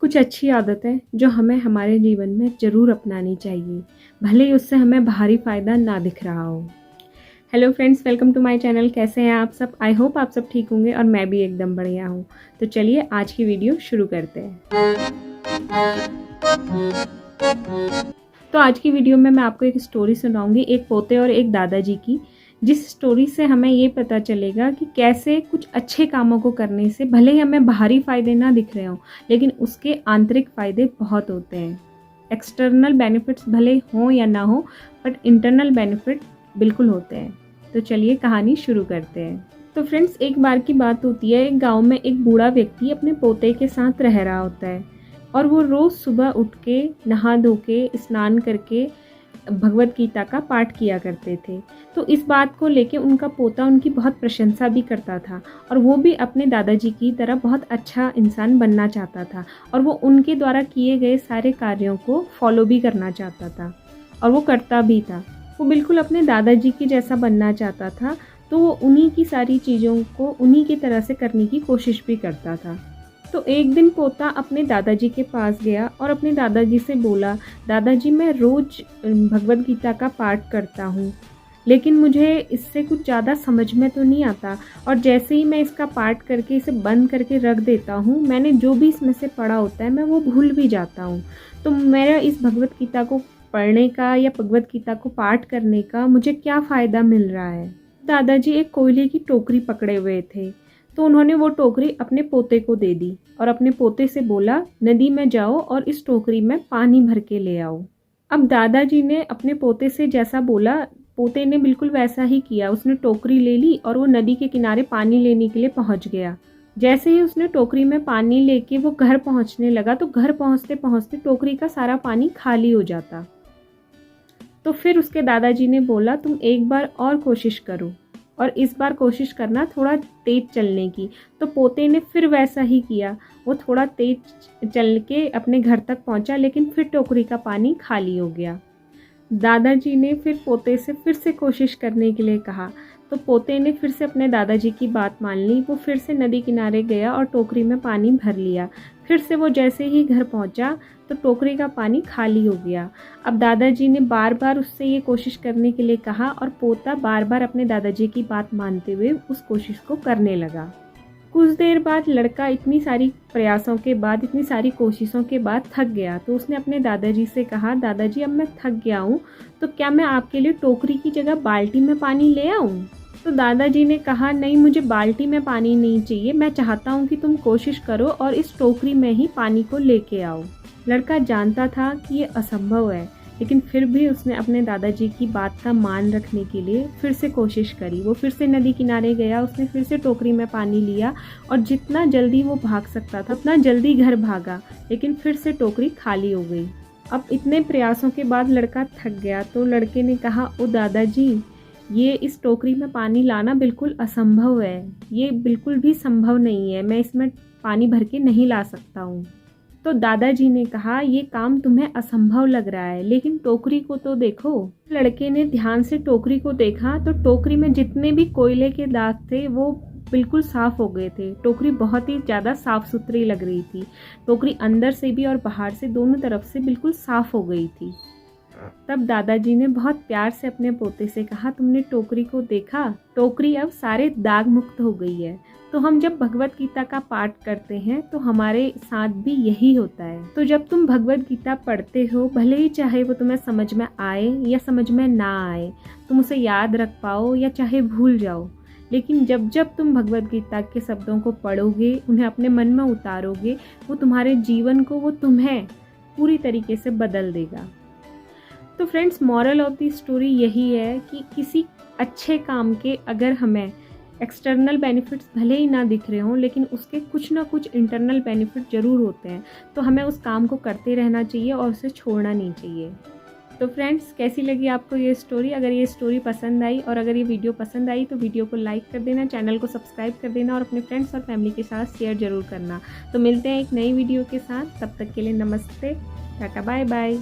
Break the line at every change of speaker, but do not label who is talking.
कुछ अच्छी आदतें जो हमें हमारे जीवन में ज़रूर अपनानी चाहिए, भले ही उससे हमें बाहरी फ़ायदा ना दिख रहा हो। Hello friends, welcome to my channel. कैसे हैं आप सब? आई होप आप सब ठीक होंगे और मैं भी एकदम बढ़िया हूँ। तो चलिए आज की वीडियो शुरू करते हैं। तो आज की वीडियो में मैं आपको एक स्टोरी सुनाऊंगी, एक पोते और एक दादाजी की, जिस स्टोरी से हमें ये पता चलेगा कि कैसे कुछ अच्छे कामों को करने से भले ही हमें बाहरी फ़ायदे ना दिख रहे हों, लेकिन उसके आंतरिक फ़ायदे बहुत होते हैं। एक्सटर्नल बेनिफिट्स भले हों या ना हो, बट इंटरनल बेनिफिट बिल्कुल होते हैं। तो चलिए कहानी शुरू करते हैं। तो फ्रेंड्स, एक बार की बात होती है, एक गाँव में एक बूढ़ा व्यक्ति अपने पोते के साथ रह रहा होता है और वो रोज़ सुबह उठ के नहा धो के स्नान करके भगवत गीता का पाठ किया करते थे। तो इस बात को लेके उनका पोता उनकी बहुत प्रशंसा भी करता था और वो भी अपने दादाजी की तरह बहुत अच्छा इंसान बनना चाहता था और वो उनके द्वारा किए गए सारे कार्यों को फॉलो भी करना चाहता था और वो करता भी था। वो बिल्कुल अपने दादाजी की जैसा बनना चाहता था, तो वो उन्हीं की सारी चीज़ों को उन्हीं की तरह से करने की कोशिश भी करता था। तो एक दिन पोता अपने दादाजी के पास गया और अपने दादाजी से बोला, दादाजी मैं रोज़ भगवत गीता का पाठ करता हूँ, लेकिन मुझे इससे कुछ ज़्यादा समझ में तो नहीं आता और जैसे ही मैं इसका पाठ करके इसे बंद करके रख देता हूँ, मैंने जो भी इसमें से पढ़ा होता है मैं वो भूल भी जाता हूँ। तो मेरा इस भगवत गीता को पढ़ने का या भगवत गीता को पाठ करने का मुझे क्या फ़ायदा मिल रहा है। दादाजी एक कोयले की टोकरी पकड़े हुए थे, तो उन्होंने वो टोकरी अपने पोते को दे दी और अपने पोते से बोला, नदी में जाओ और इस टोकरी में पानी भर के ले आओ। अब दादाजी ने अपने पोते से जैसा बोला, पोते ने बिल्कुल वैसा ही किया। उसने टोकरी ले ली और वो नदी के किनारे पानी लेने के लिए पहुंच गया। जैसे ही उसने टोकरी में पानी लेके वो घर पहुंचने लगा, तो घर पहुंचते पहुंचते टोकरी का सारा पानी खाली हो जाता। तो फिर उसके दादाजी ने बोला, तुम एक बार और कोशिश करो और इस बार कोशिश करना थोड़ा तेज चलने की। तो पोते ने फिर वैसा ही किया। वो थोड़ा तेज चल के अपने घर तक पहुंचा, लेकिन फिर टोकरी का पानी खाली हो गया। दादाजी ने फिर पोते से फिर से कोशिश करने के लिए कहा, तो पोते ने फिर से अपने दादाजी की बात मान ली। वो फिर से नदी किनारे गया और टोकरी में पानी भर लिया। फिर से वो जैसे ही घर पहुंचा तो टोकरी का पानी खाली हो गया। अब दादाजी ने बार बार उससे ये कोशिश करने के लिए कहा और पोता बार बार अपने दादाजी की बात मानते हुए उस कोशिश को करने लगा। कुछ देर बाद लड़का इतनी सारी प्रयासों के बाद, इतनी सारी कोशिशों के बाद थक गया। तो उसने अपने दादाजी से कहा, दादाजी अब मैं थक गया हूँ, तो क्या मैं आपके लिए टोकरी की जगह बाल्टी में पानी ले आऊँ? तो दादाजी ने कहा, नहीं, मुझे बाल्टी में पानी नहीं चाहिए, मैं चाहता हूँ कि तुम कोशिश करो और इस टोकरी में ही पानी को लेके आओ। लड़का जानता था कि ये असंभव है, लेकिन फिर भी उसने अपने दादाजी की बात का मान रखने के लिए फिर से कोशिश करी। वो फिर से नदी किनारे गया, उसने फिर से टोकरी में पानी लिया और जितना जल्दी वो भाग सकता था उतना जल्दी घर भागा, लेकिन फिर से टोकरी खाली हो गई। अब इतने प्रयासों के बाद लड़का थक गया, तो लड़के ने कहा, ओ दादाजी, ये इस टोकरी में पानी लाना बिल्कुल असंभव है, ये बिल्कुल भी संभव नहीं है, मैं इसमें पानी भर के नहीं ला सकता हूँ। तो दादाजी ने कहा, ये काम तुम्हें असंभव लग रहा है, लेकिन टोकरी को तो देखो। लड़के ने ध्यान से टोकरी को देखा तो टोकरी में जितने भी कोयले के दाग थे वो बिल्कुल साफ हो गए थे। टोकरी बहुत ही ज़्यादा साफ सुथरी लग रही थी। टोकरी अंदर से भी और बाहर से दोनों तरफ से बिल्कुल साफ हो गई थी। तब दादाजी ने बहुत प्यार से अपने पोते से कहा, तुमने टोकरी को देखा? टोकरी अब सारे दाग मुक्त हो गई है। तो हम जब भगवत गीता का पाठ करते हैं तो हमारे साथ भी यही होता है। तो जब तुम भगवत गीता पढ़ते हो, भले ही चाहे वो तुम्हें समझ में आए या समझ में ना आए, तुम उसे याद रख पाओ या चाहे भूल जाओ, लेकिन जब जब तुम भगवत गीता के शब्दों को पढ़ोगे, उन्हें अपने मन में उतारोगे, वो तुम्हारे जीवन को, वो तुम्हें पूरी तरीके से बदल देगा। तो friends, moral of the story यही है कि किसी अच्छे काम के अगर हमें एक्सटर्नल बेनिफिट्स भले ही ना दिख रहे हों, लेकिन उसके कुछ ना कुछ इंटरनल बेनिफिट ज़रूर होते हैं, तो हमें उस काम को करते रहना चाहिए और उसे छोड़ना नहीं चाहिए। तो फ्रेंड्स, कैसी लगी आपको ये स्टोरी? अगर ये स्टोरी पसंद आई और अगर ये वीडियो पसंद आई तो वीडियो को लाइक कर देना, चैनल को सब्सक्राइब कर देना और अपने फ्रेंड्स और फैमिली के साथ शेयर ज़रूर करना। तो मिलते हैं एक नई वीडियो के साथ, तब तक के लिए नमस्ते, टाटा, बाय बाय।